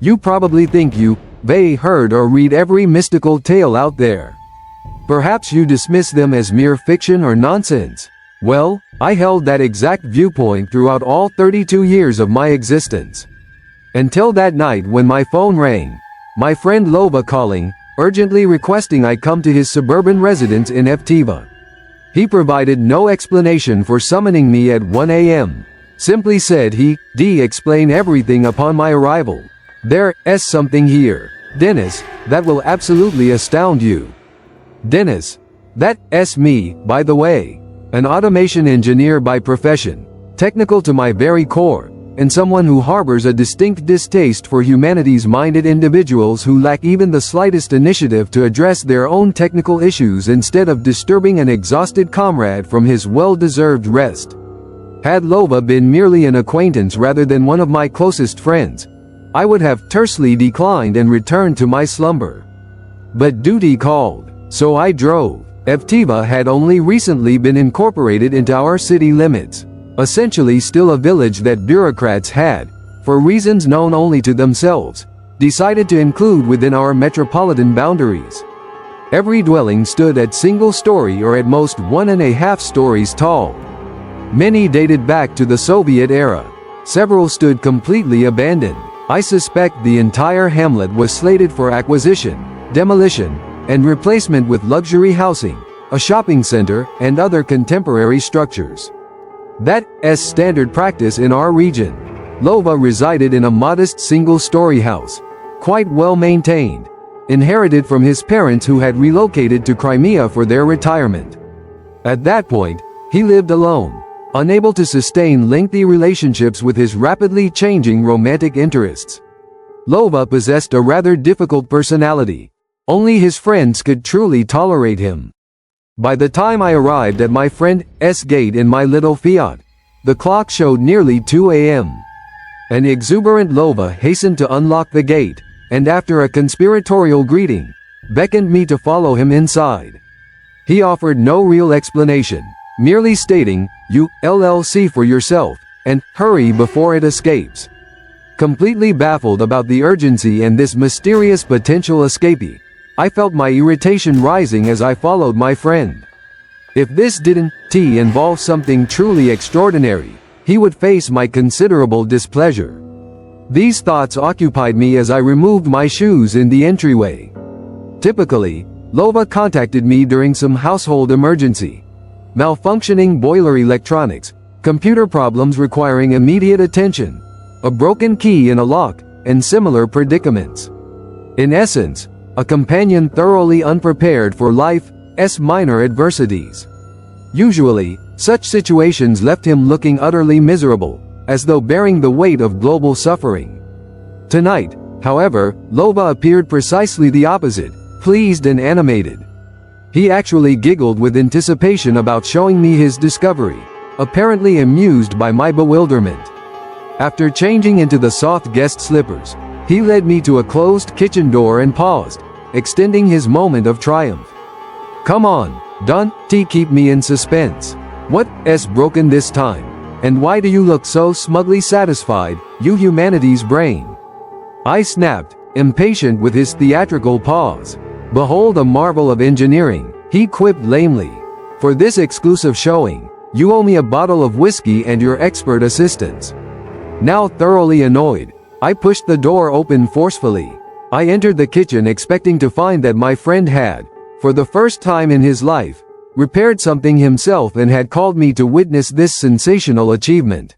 You probably think they heard or read every mystical tale out there. Perhaps you dismiss them as mere fiction or nonsense. Well, I held that exact viewpoint throughout all 32 years of my existence. Until that night when my phone rang. My friend Lova calling, urgently requesting I come to his suburban residence in Eftiva. He provided no explanation for summoning me at 1 a.m. Simply said he'd explain everything upon my arrival. There's something here, Dennis, that will absolutely astound you. Dennis. That's me, by the way. An automation engineer by profession, technical to my very core, and someone who harbors a distinct distaste for humanities-minded individuals who lack even the slightest initiative to address their own technical issues instead of disturbing an exhausted comrade from his well-deserved rest. Had Lova been merely an acquaintance rather than one of my closest friends, I would have tersely declined and returned to my slumber. But duty called, so I drove. Eftiva had only recently been incorporated into our city limits, essentially still a village that bureaucrats had, for reasons known only to themselves, decided to include within our metropolitan boundaries. Every dwelling stood at single-story or at most 1.5 stories tall. Many dated back to the Soviet era. Several stood completely abandoned. I suspect the entire hamlet was slated for acquisition, demolition, and replacement with luxury housing, a shopping center, and other contemporary structures. That's standard practice in our region. Lova resided in a modest single-story house, quite well maintained, inherited from his parents who had relocated to Crimea for their retirement. At that point, he lived alone, unable to sustain lengthy relationships with his rapidly changing romantic interests. Lova possessed a rather difficult personality. Only his friends could truly tolerate him. By the time I arrived at my friend's gate in my little Fiat, the clock showed nearly 2 a.m. An exuberant Lova hastened to unlock the gate, and after a conspiratorial greeting, beckoned me to follow him inside. He offered no real explanation, merely stating, "You'll see for yourself, and hurry before it escapes." Completely baffled about the urgency and this mysterious potential escapee, I felt my irritation rising as I followed my friend. If this didn't involve something truly extraordinary, he would face my considerable displeasure. These thoughts occupied me as I removed my shoes in the entryway. Typically, Lova contacted me during some household emergency. Malfunctioning boiler electronics, computer problems requiring immediate attention, a broken key in a lock, and similar predicaments. In essence, a companion thoroughly unprepared for life's minor adversities. Usually, such situations left him looking utterly miserable, as though bearing the weight of global suffering. Tonight, however, Lova appeared precisely the opposite, pleased and animated. He actually giggled with anticipation about showing me his discovery, apparently amused by my bewilderment. After changing into the soft guest slippers, he led me to a closed kitchen door and paused, extending his moment of triumph. "Come on, don't keep me in suspense. What's broken this time? And why do you look so smugly satisfied, you humanities brain?" I snapped, impatient with his theatrical pause. "Behold a marvel of engineering," he quipped lamely. "For this exclusive showing, you owe me a bottle of whiskey and your expert assistance." Now thoroughly annoyed, I pushed the door open forcefully. I entered the kitchen expecting to find that my friend had, for the first time in his life, repaired something himself and had called me to witness this sensational achievement.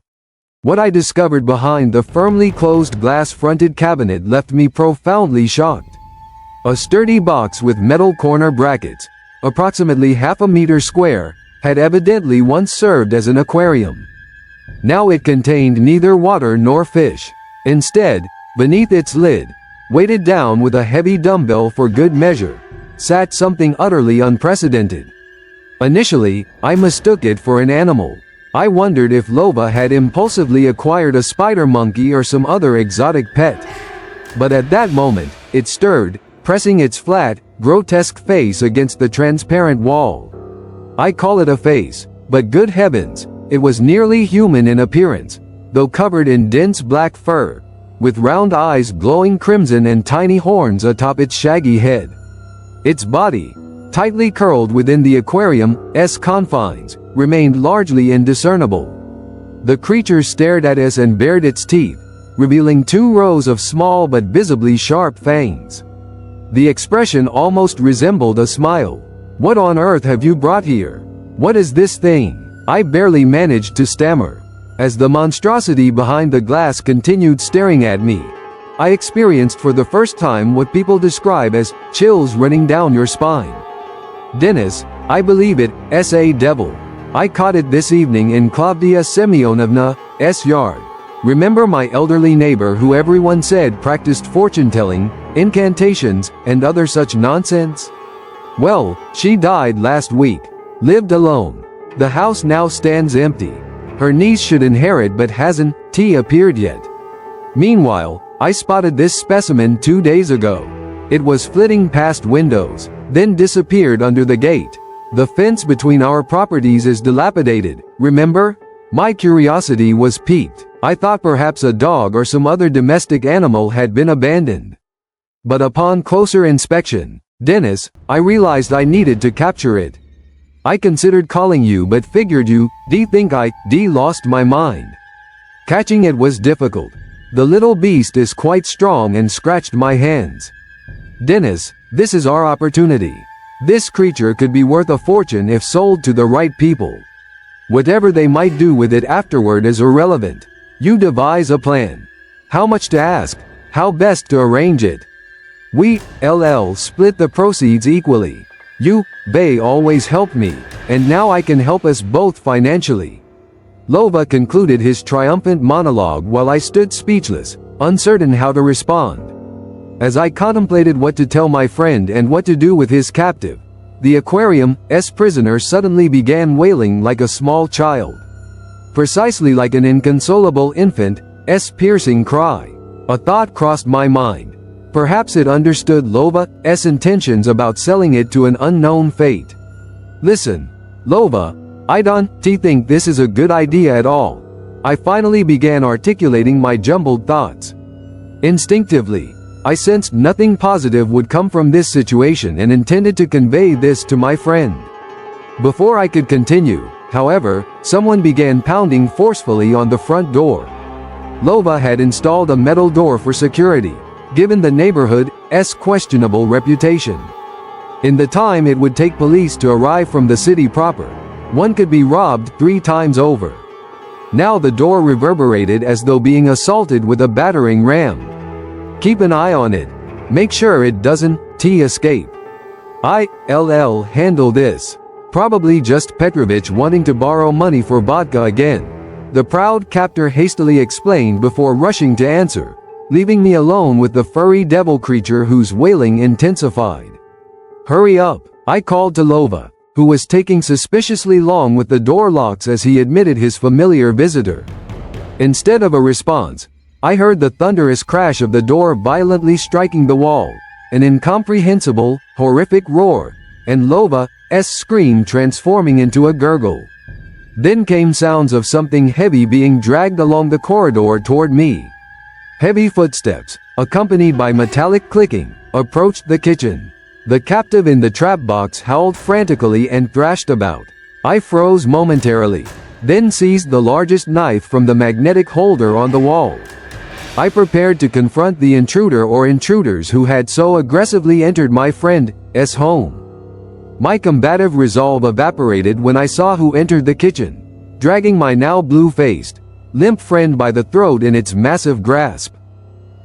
What I discovered behind the firmly closed glass-fronted cabinet left me profoundly shocked. A sturdy box with metal corner brackets, approximately half a meter square, had evidently once served as an aquarium. Now it contained neither water nor fish. Instead, beneath its lid, weighted down with a heavy dumbbell for good measure, sat something utterly unprecedented. Initially, I mistook it for an animal. I wondered if Lova had impulsively acquired a spider monkey or some other exotic pet. But at that moment, it stirred, pressing its flat, grotesque face against the transparent wall. I call it a face, but good heavens, it was nearly human in appearance, though covered in dense black fur, with round eyes glowing crimson and tiny horns atop its shaggy head. Its body, tightly curled within the aquarium's confines, remained largely indiscernible. The creature stared at us and bared its teeth, revealing 2 rows of small but visibly sharp fangs. The expression almost resembled a smile. "What on earth have you brought here? What is this thing?" I barely managed to stammer. As the monstrosity behind the glass continued staring at me, I experienced for the first time what people describe as chills running down your spine. "Dennis, I believe it, S.A. devil. I caught it this evening in Claudia Semyonovna's yard. Remember my elderly neighbor who everyone said practiced fortune-telling, incantations, and other such nonsense? Well, she died last week. Lived alone. The house now stands empty. Her niece should inherit but hasn't appeared yet. Meanwhile, I spotted this specimen 2 days ago. It was flitting past windows, then disappeared under the gate. The fence between our properties is dilapidated, remember? My curiosity was piqued. I thought perhaps a dog or some other domestic animal had been abandoned. But upon closer inspection, Dennis, I realized I needed to capture it. I considered calling you but figured you think I lost my mind. Catching it was difficult. The little beast is quite strong and scratched my hands. Dennis, this is our opportunity. This creature could be worth a fortune if sold to the right people. Whatever they might do with it afterward is irrelevant. You devise a plan. How much to ask? How best to arrange it? We split the proceeds equally. You, Bay always helped me, and now I can help us both financially." Lova concluded his triumphant monologue while I stood speechless, uncertain how to respond. As I contemplated what to tell my friend and what to do with his captive, the aquarium's prisoner suddenly began wailing like a small child. Precisely like an inconsolable infant's piercing cry. A thought crossed my mind. Perhaps it understood Lova's intentions about selling it to an unknown fate. "Listen, Lova, I don't think this is a good idea at all." I finally began articulating my jumbled thoughts. Instinctively, I sensed nothing positive would come from this situation and intended to convey this to my friend. Before I could continue, however, someone began pounding forcefully on the front door. Lova had installed a metal door for security, given the neighborhood's questionable reputation. In the time it would take police to arrive from the city proper, one could be robbed 3 times over. Now the door reverberated as though being assaulted with a battering ram. "Keep an eye on it. Make sure it doesn't escape. I'll handle this." Probably just Petrovich wanting to borrow money for vodka again, the proud captor hastily explained before rushing to answer, leaving me alone with the furry devil creature whose wailing intensified. "Hurry up," I called to Lova, who was taking suspiciously long with the door locks as he admitted his familiar visitor. Instead of a response, I heard the thunderous crash of the door violently striking the wall, an incomprehensible, horrific roar, and Lova's scream transforming into a gurgle. Then came sounds of something heavy being dragged along the corridor toward me. Heavy footsteps, accompanied by metallic clicking, approached the kitchen. The captive in the trap box howled frantically and thrashed about. I froze momentarily, then seized the largest knife from the magnetic holder on the wall. I prepared to confront the intruder or intruders who had so aggressively entered my friend's home. My combative resolve evaporated when I saw who entered the kitchen, dragging my now blue-faced, limp friend by the throat in its massive grasp.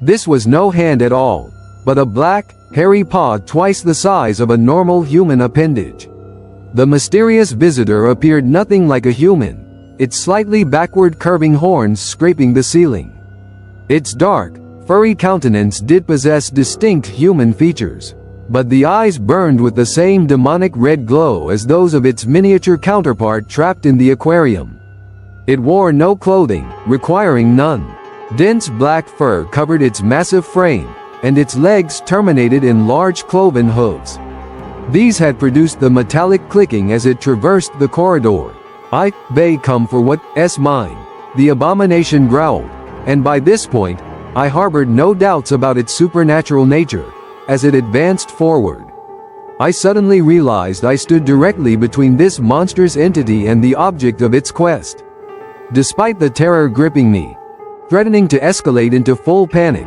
This was no hand at all, but a black, hairy paw twice the size of a normal human appendage. The mysterious visitor appeared nothing like a human, its slightly backward curving horns scraping the ceiling. Its dark, furry countenance did possess distinct human features, but the eyes burned with the same demonic red glow as those of its miniature counterpart trapped in the aquarium. It wore no clothing, requiring none. Dense black fur covered its massive frame, and its legs terminated in large cloven hooves. These had produced the metallic clicking as it traversed the corridor. "Bay come for what's mine," the abomination growled, and by this point, I harbored no doubts about its supernatural nature. As it advanced forward, I suddenly realized I stood directly between this monstrous entity and the object of its quest. Despite the terror gripping me, threatening to escalate into full panic,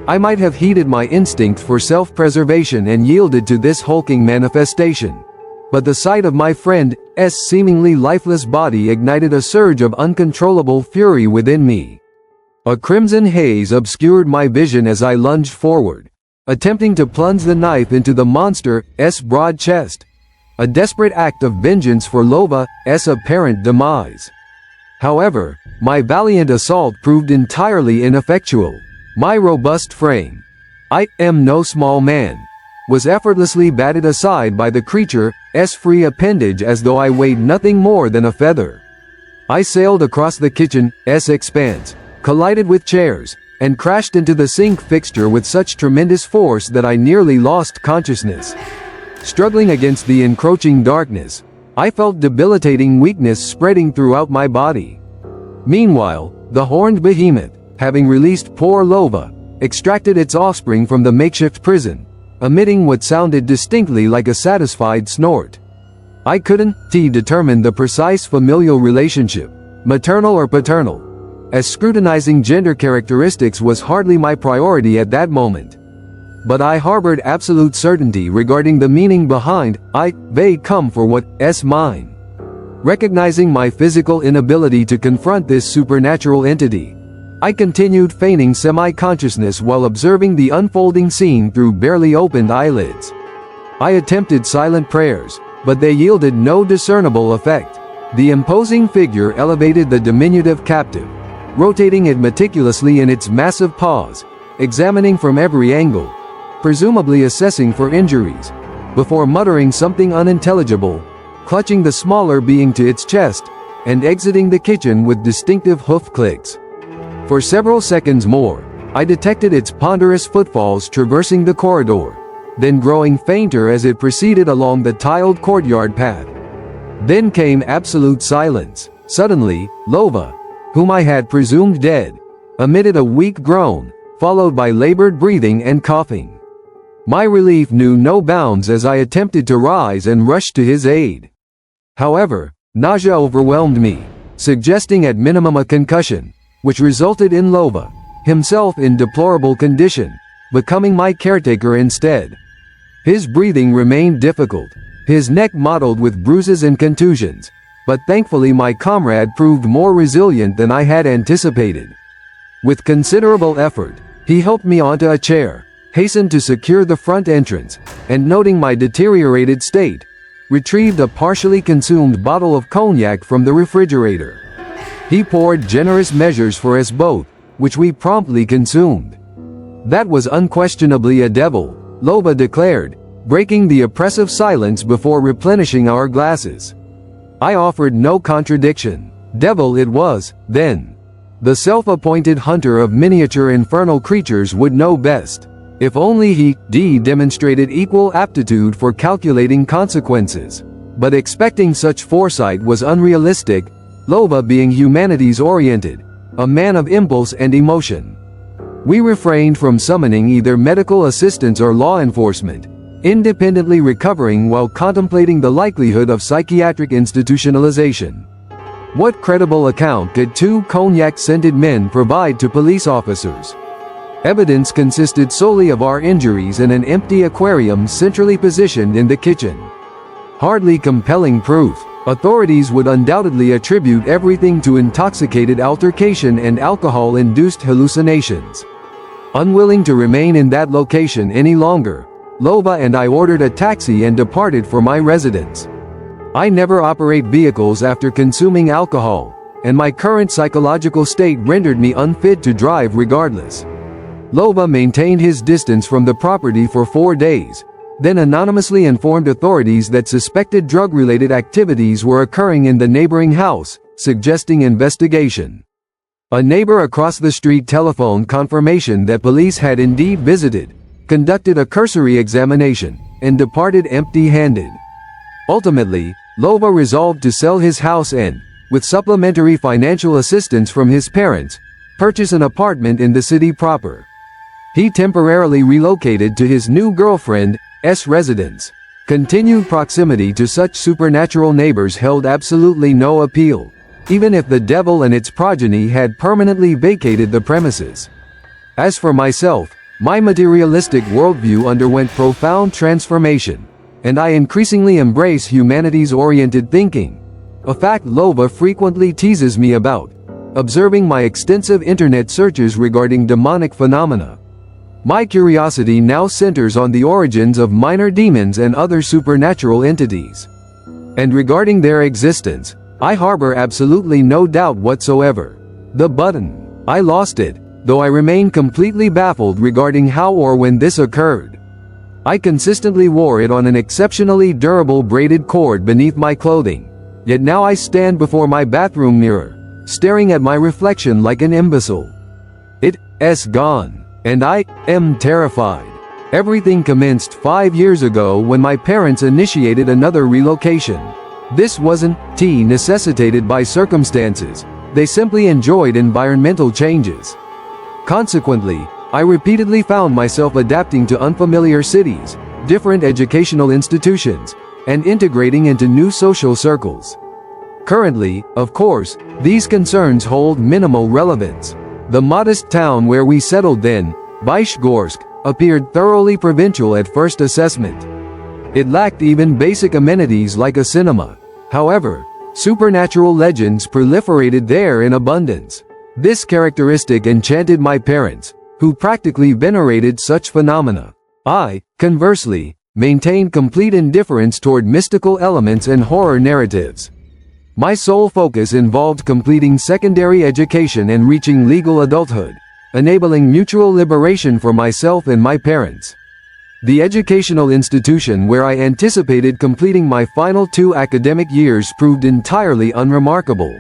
I might have heeded my instinct for self-preservation and yielded to this hulking manifestation. But the sight of my friend's seemingly lifeless body ignited a surge of uncontrollable fury within me. A crimson haze obscured my vision as I lunged forward, attempting to plunge the knife into the monster's broad chest. A desperate act of vengeance for Lova's apparent demise. However, my valiant assault proved entirely ineffectual. My robust frame, I am no small man, was effortlessly batted aside by the creature's free appendage as though I weighed nothing more than a feather. I sailed across the kitchen's expanse, collided with chairs, and crashed into the sink fixture with such tremendous force that I nearly lost consciousness. Struggling against the encroaching darkness, I felt debilitating weakness spreading throughout my body. Meanwhile, the horned behemoth, having released poor Lova, extracted its offspring from the makeshift prison, emitting what sounded distinctly like a satisfied snort. I couldn't determine the precise familial relationship, maternal or paternal, as scrutinizing gender characteristics was hardly my priority at that moment. But I harbored absolute certainty regarding the meaning behind they come for what's mine. Recognizing my physical inability to confront this supernatural entity, I continued feigning semi-consciousness while observing the unfolding scene through barely opened eyelids. I attempted silent prayers, but they yielded no discernible effect. The imposing figure elevated the diminutive captive, rotating it meticulously in its massive paws, examining from every angle, presumably assessing for injuries, before muttering something unintelligible, clutching the smaller being to its chest, and exiting the kitchen with distinctive hoof clicks. For several seconds more, I detected its ponderous footfalls traversing the corridor, then growing fainter as it proceeded along the tiled courtyard path. Then came absolute silence. Suddenly, Lova, whom I had presumed dead, emitted a weak groan, followed by labored breathing and coughing. My relief knew no bounds as I attempted to rise and rush to his aid. However, nausea overwhelmed me, suggesting at minimum a concussion, which resulted in Lova, himself in deplorable condition, becoming my caretaker instead. His breathing remained difficult, his neck mottled with bruises and contusions, but thankfully my comrade proved more resilient than I had anticipated. With considerable effort, he helped me onto a chair, hastened to secure the front entrance, and noting my deteriorated state, retrieved a partially consumed bottle of cognac from the refrigerator. He poured generous measures for us both, which we promptly consumed. That was unquestionably a devil, Lova declared, breaking the oppressive silence before replenishing our glasses. I offered no contradiction. Devil it was, then. The self-appointed hunter of miniature infernal creatures would know best. If only he demonstrated equal aptitude for calculating consequences. But expecting such foresight was unrealistic, Lova being humanities-oriented, a man of impulse and emotion. We refrained from summoning either medical assistance or law enforcement, independently recovering while contemplating the likelihood of psychiatric institutionalization. What credible account could two cognac-scented men provide to police officers? Evidence consisted solely of our injuries and an empty aquarium centrally positioned in the kitchen. Hardly compelling proof. Authorities would undoubtedly attribute everything to intoxicated altercation and alcohol-induced hallucinations. Unwilling to remain in that location any longer, Lova and I ordered a taxi and departed for my residence. I never operate vehicles after consuming alcohol, and my current psychological state rendered me unfit to drive regardless. Lova maintained his distance from the property for 4 days, then anonymously informed authorities that suspected drug-related activities were occurring in the neighboring house, suggesting investigation. A neighbor across the street telephoned confirmation that police had indeed visited, conducted a cursory examination, and departed empty-handed. Ultimately, Lova resolved to sell his house and, with supplementary financial assistance from his parents, purchase an apartment in the city proper. He temporarily relocated to his new girlfriend's residence. Continued proximity to such supernatural neighbors held absolutely no appeal, even if the devil and its progeny had permanently vacated the premises. As for myself, my materialistic worldview underwent profound transformation, and I increasingly embrace humanities-oriented thinking, a fact Lova frequently teases me about, observing my extensive internet searches regarding demonic phenomena. My curiosity now centers on the origins of minor demons and other supernatural entities. And regarding their existence, I harbor absolutely no doubt whatsoever. The button. I lost it, though I remain completely baffled regarding how or when this occurred. I consistently wore it on an exceptionally durable braided cord beneath my clothing, yet now I stand before my bathroom mirror, staring at my reflection like an imbecile. It's gone. And I am terrified. Everything commenced 5 years ago when my parents initiated another relocation. This wasn't necessitated by circumstances, they simply enjoyed environmental changes. Consequently, I repeatedly found myself adapting to unfamiliar cities, different educational institutions, and integrating into new social circles. Currently, of course, these concerns hold minimal relevance. The modest town where we settled then, Vyshgorsk, appeared thoroughly provincial at first assessment. It lacked even basic amenities like a cinema. However, supernatural legends proliferated there in abundance. This characteristic enchanted my parents, who practically venerated such phenomena. I, conversely, maintained complete indifference toward mystical elements and horror narratives. My sole focus involved completing secondary education and reaching legal adulthood, enabling mutual liberation for myself and my parents. The educational institution where I anticipated completing my final 2 academic years proved entirely unremarkable.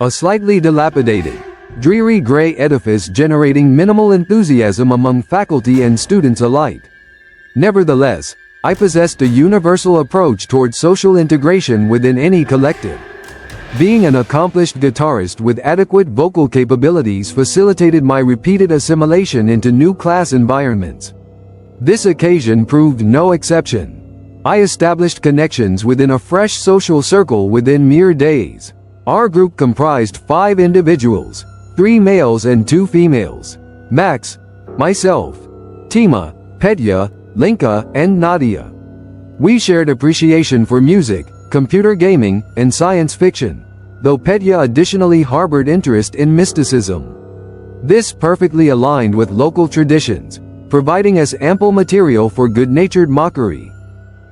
A slightly dilapidated, dreary gray edifice generating minimal enthusiasm among faculty and students alike. Nevertheless, I possessed a universal approach toward social integration within any collective. Being an accomplished guitarist with adequate vocal capabilities facilitated my repeated assimilation into new class environments. This occasion proved no exception. I established connections within a fresh social circle within mere days. Our group comprised 5 individuals, 3 males and 2 females. Max, myself, Tima, Petya, Linka, and Nadia. We shared appreciation for music, computer gaming, and science fiction, though Petya additionally harbored interest in mysticism. This perfectly aligned with local traditions, providing us ample material for good-natured mockery.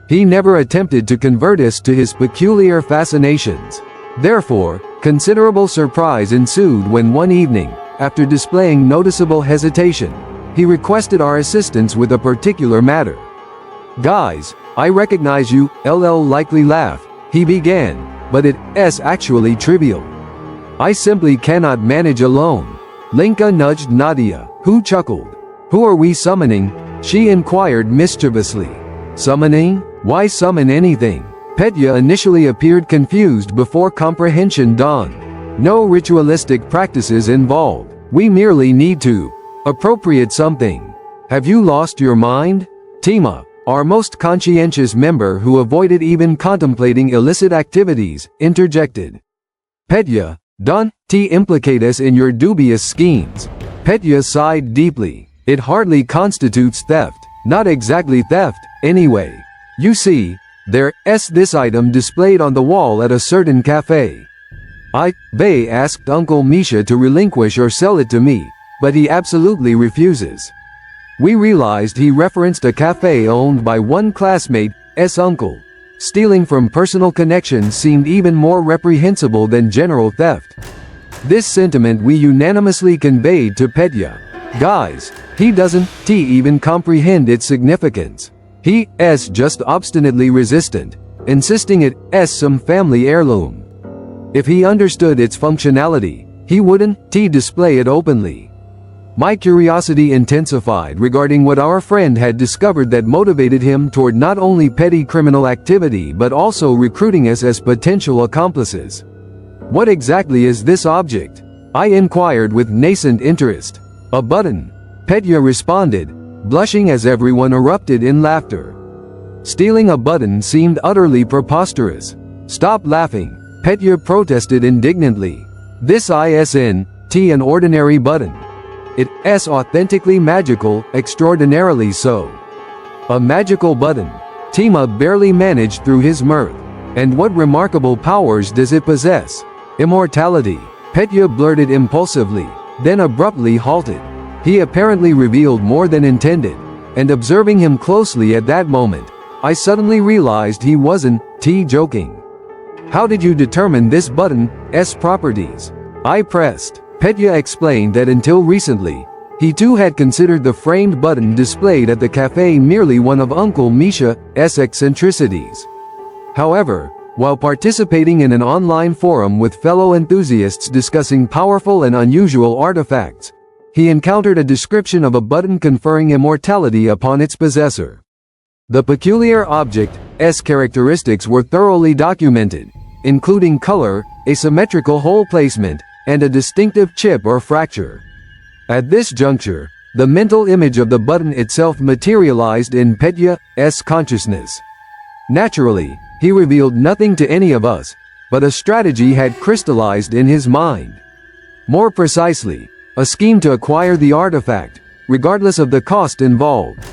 He never attempted to convert us to his peculiar fascinations. Therefore, considerable surprise ensued when one evening, after displaying noticeable hesitation, he requested our assistance with a particular matter. "Guys, I recognize you, LL likely laugh," he began, "but it's actually trivial. I simply cannot manage alone." Linka nudged Nadia, who chuckled. "Who are we summoning?" she inquired mischievously. "Summoning? Why summon anything?" Petya initially appeared confused before comprehension dawned. "No ritualistic practices involved. We merely need to appropriate something." "Have you lost your mind?" Tima, our most conscientious member who avoided even contemplating illicit activities, interjected. "Petya, don't implicate us in your dubious schemes." Petya sighed deeply. "It hardly constitutes theft. Not exactly theft, anyway. You see, there's this item displayed on the wall at a certain cafe. They asked Uncle Misha to relinquish or sell it to me, but he absolutely refuses." We realized he referenced a cafe owned by one classmate's uncle. Stealing from personal connections seemed even more reprehensible than general theft. This sentiment we unanimously conveyed to Petya. "Guys, he doesn't even comprehend its significance. He's just obstinately resistant, insisting it's some family heirloom. If he understood its functionality, he wouldn't display it openly." My curiosity intensified regarding what our friend had discovered that motivated him toward not only petty criminal activity but also recruiting us as potential accomplices. "What exactly is this object?" I inquired with nascent interest. A button, Petya responded, blushing as everyone erupted in laughter. Stealing a button seemed utterly preposterous. Stop laughing, Petya protested indignantly. This isn't an ordinary button. It's authentically magical, extraordinarily so. A magical button. Tima barely managed through his mirth. And what remarkable powers does it possess? Immortality, Petya blurted impulsively, then abruptly halted. He apparently revealed more than intended, and observing him closely at that moment, I suddenly realized he wasn't joking. How did you determine this button's properties? I pressed. Petya explained that until recently, he too had considered the framed button displayed at the cafe merely one of Uncle Misha's eccentricities. However, while participating in an online forum with fellow enthusiasts discussing powerful and unusual artifacts, he encountered a description of a button conferring immortality upon its possessor. The peculiar object's characteristics were thoroughly documented, including color, asymmetrical hole placement, and a distinctive chip or fracture. At this juncture, the mental image of the button itself materialized in Petya's consciousness. Naturally, he revealed nothing to any of us, but a strategy had crystallized in his mind. More precisely, a scheme to acquire the artifact, regardless of the cost involved.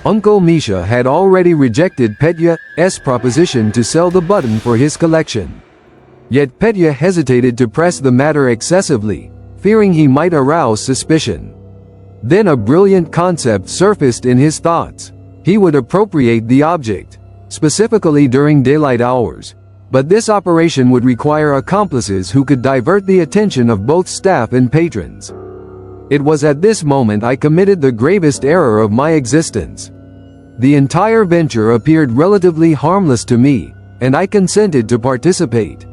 Uncle Misha had already rejected Petya's proposition to sell the button for his collection. Yet Petya hesitated to press the matter excessively, fearing he might arouse suspicion. Then a brilliant concept surfaced in his thoughts. He would appropriate the object, specifically during daylight hours, but this operation would require accomplices who could divert the attention of both staff and patrons. It was at this moment I committed the gravest error of my existence. The entire venture appeared relatively harmless to me, and I consented to participate.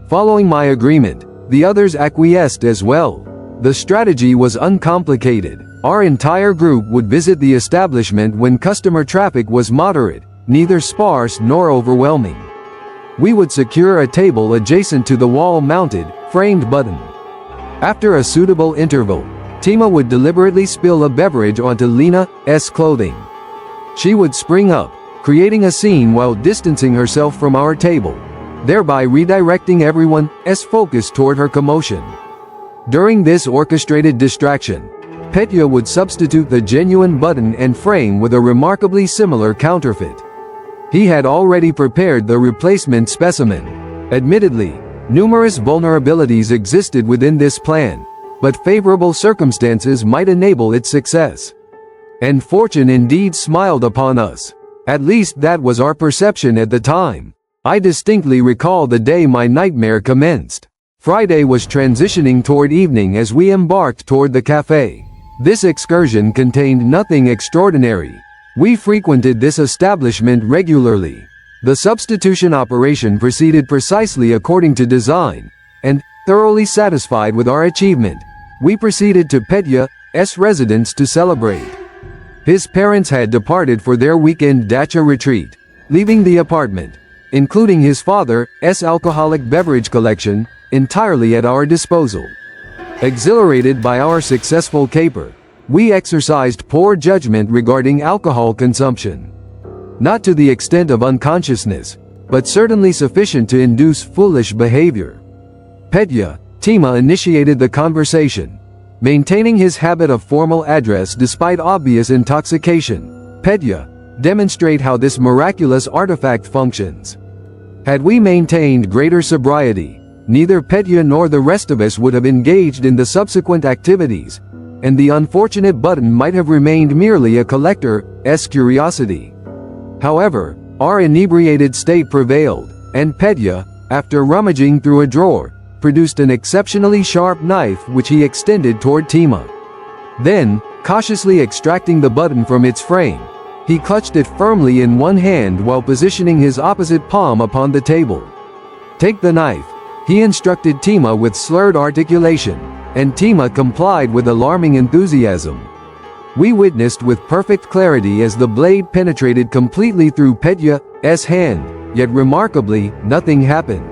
Following my agreement, the others acquiesced as well. The strategy was uncomplicated. Our entire group would visit the establishment when customer traffic was moderate, neither sparse nor overwhelming. We would secure a table adjacent to the wall-mounted, framed button. After a suitable interval, Tima would deliberately spill a beverage onto Lena's clothing. She would spring up, creating a scene while distancing herself from our table, thereby redirecting everyone's focus toward her commotion. During this orchestrated distraction, Petya would substitute the genuine button and frame with a remarkably similar counterfeit. He had already prepared the replacement specimen. Admittedly, numerous vulnerabilities existed within this plan, but favorable circumstances might enable its success. And fortune indeed smiled upon us. At least that was our perception at the time. I distinctly recall the day my nightmare commenced. Friday was transitioning toward evening as we embarked toward the cafe. This excursion contained nothing extraordinary. We frequented this establishment regularly. The substitution operation proceeded precisely according to design, and, thoroughly satisfied with our achievement, we proceeded to Petya's residence to celebrate. His parents had departed for their weekend dacha retreat, leaving the apartment, including his father's alcoholic beverage collection, entirely at our disposal. Exhilarated by our successful caper, we exercised poor judgment regarding alcohol consumption. Not to the extent of unconsciousness, but certainly sufficient to induce foolish behavior. Tima initiated the conversation. Maintaining his habit of formal address despite obvious intoxication, Petya, demonstrate how this miraculous artifact functions. Had we maintained greater sobriety, neither Petya nor the rest of us would have engaged in the subsequent activities, and the unfortunate button might have remained merely a collector's curiosity. However, our inebriated state prevailed, and Petya, after rummaging through a drawer, produced an exceptionally sharp knife which he extended toward Tima. Then, cautiously extracting the button from its frame, he clutched it firmly in one hand while positioning his opposite palm upon the table. "Take the knife," he instructed Tima with slurred articulation, and Tima complied with alarming enthusiasm. We witnessed with perfect clarity as the blade penetrated completely through Petya's hand, yet remarkably, nothing happened.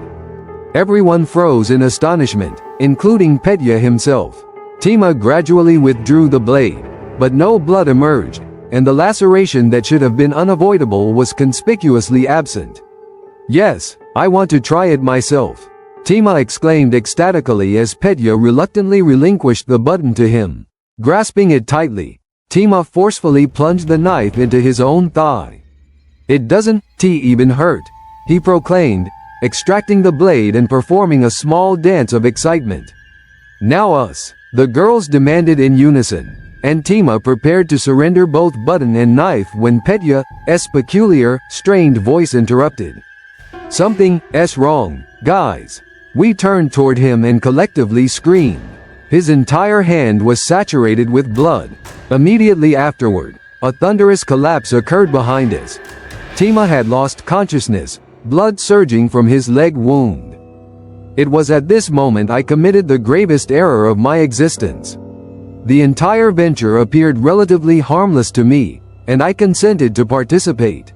Everyone froze in astonishment, including Petya himself. Tima gradually withdrew the blade, but no blood emerged, and the laceration that should have been unavoidable was conspicuously absent. "Yes, I want to try it myself," Tima exclaimed ecstatically as Petya reluctantly relinquished the button to him. Grasping it tightly, Tima forcefully plunged the knife into his own thigh. "It doesn't even hurt," he proclaimed, extracting the blade and performing a small dance of excitement. "Now us," the girls demanded in unison, and Tima prepared to surrender both button and knife when Petya's peculiar, strained voice interrupted. "Something's wrong, guys." We turned toward him and collectively screamed. His entire hand was saturated with blood. Immediately afterward, a thunderous collapse occurred behind us. Tima had lost consciousness, blood surging from his leg wound. It was at this moment I committed the gravest error of my existence. The entire venture appeared relatively harmless to me, and I consented to participate.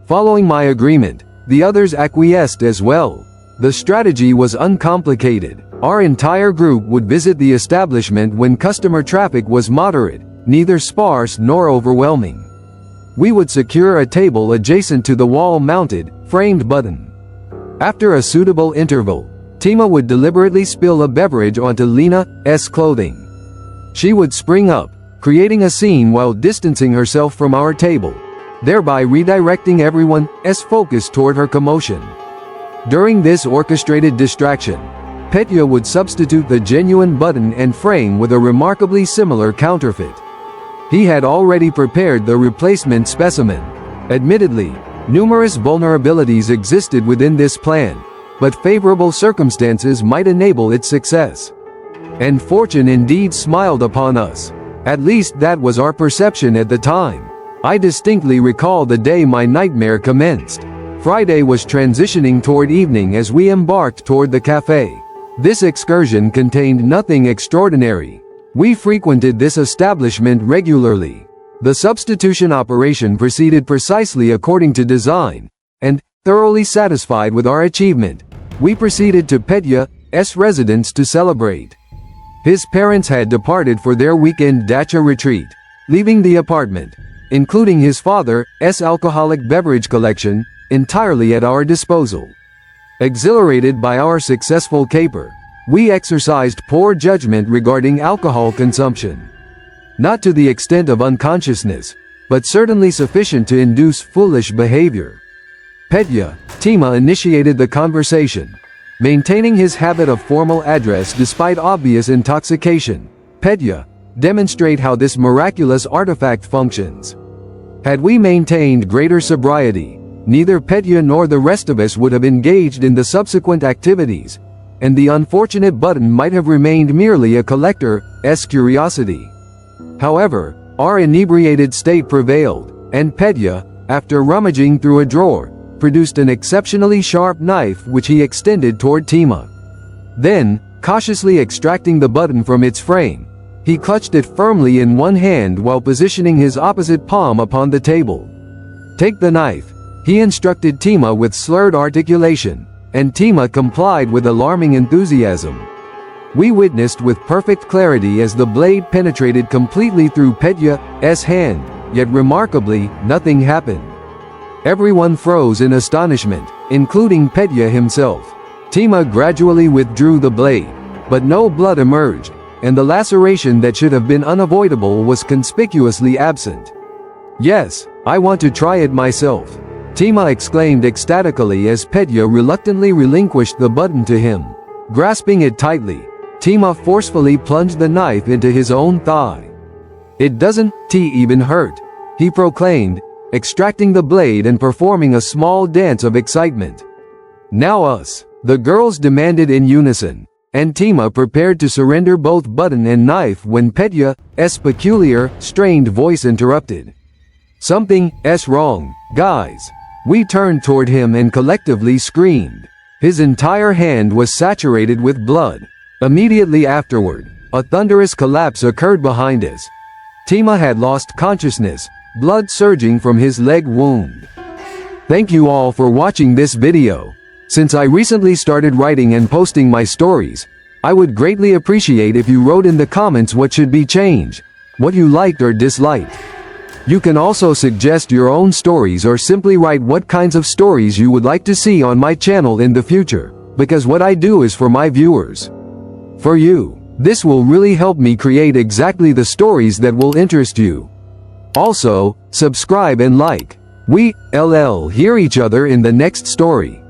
Following my agreement, the others acquiesced as well. The strategy was uncomplicated. Our entire group would visit the establishment when customer traffic was moderate, neither sparse nor overwhelming. We would secure a table adjacent to the wall-mounted, framed button. After a suitable interval, Tima would deliberately spill a beverage onto Lena's clothing. She would spring up, creating a scene while distancing herself from our table, thereby redirecting everyone's focus toward her commotion. During this orchestrated distraction, Petya would substitute the genuine button and frame with a remarkably similar counterfeit. He had already prepared the replacement specimen. Admittedly, numerous vulnerabilities existed within this plan, but favorable circumstances might enable its success. And fortune indeed smiled upon us. At least that was our perception at the time. I distinctly recall the day my nightmare commenced. Friday was transitioning toward evening as we embarked toward the cafe. This excursion contained nothing extraordinary. We frequented this establishment regularly. The substitution operation proceeded precisely according to design, and, thoroughly satisfied with our achievement, we proceeded to Petya's residence to celebrate. His parents had departed for their weekend dacha retreat, leaving the apartment, including his father's alcoholic beverage collection, entirely at our disposal. Exhilarated by our successful caper, we exercised poor judgment regarding alcohol consumption. Not to the extent of unconsciousness, but certainly sufficient to induce foolish behavior. Tima initiated the conversation. Maintaining his habit of formal address despite obvious intoxication, Petya demonstrate how this miraculous artifact functions. Had we maintained greater sobriety, neither Petya nor the rest of us would have engaged in the subsequent activities, and the unfortunate button might have remained merely a collector's curiosity. However, our inebriated state prevailed, and Petya, after rummaging through a drawer, produced an exceptionally sharp knife which he extended toward Tima. Then, cautiously extracting the button from its frame, he clutched it firmly in one hand while positioning his opposite palm upon the table. "Take the knife," he instructed Tima with slurred articulation, and Tima complied with alarming enthusiasm. We witnessed with perfect clarity as the blade penetrated completely through Petya's hand, yet remarkably, nothing happened. Everyone froze in astonishment, including Petya himself. Tima gradually withdrew the blade, but no blood emerged, and the laceration that should have been unavoidable was conspicuously absent. "Yes, I want to try it myself," Tima exclaimed ecstatically as Petya reluctantly relinquished the button to him. Grasping it tightly, Tima forcefully plunged the knife into his own thigh. "It doesn't even hurt," he proclaimed, extracting the blade and performing a small dance of excitement. "Now us," the girls demanded in unison, and Tima prepared to surrender both button and knife when Petya's peculiar, strained voice interrupted. "Something's wrong, guys." We turned toward him and collectively screamed. His entire hand was saturated with blood. Immediately afterward, a thunderous collapse occurred behind us. Tima had lost consciousness, blood surging from his leg wound. Thank you all for watching this video. Since I recently started writing and posting my stories, I would greatly appreciate if you wrote in the comments what should be changed, what you liked or disliked. You can also suggest your own stories or simply write what kinds of stories you would like to see on my channel in the future, because what I do is for my viewers. For you. This will really help me create exactly the stories that will interest you. Also, subscribe and like. We, hear each other in the next story.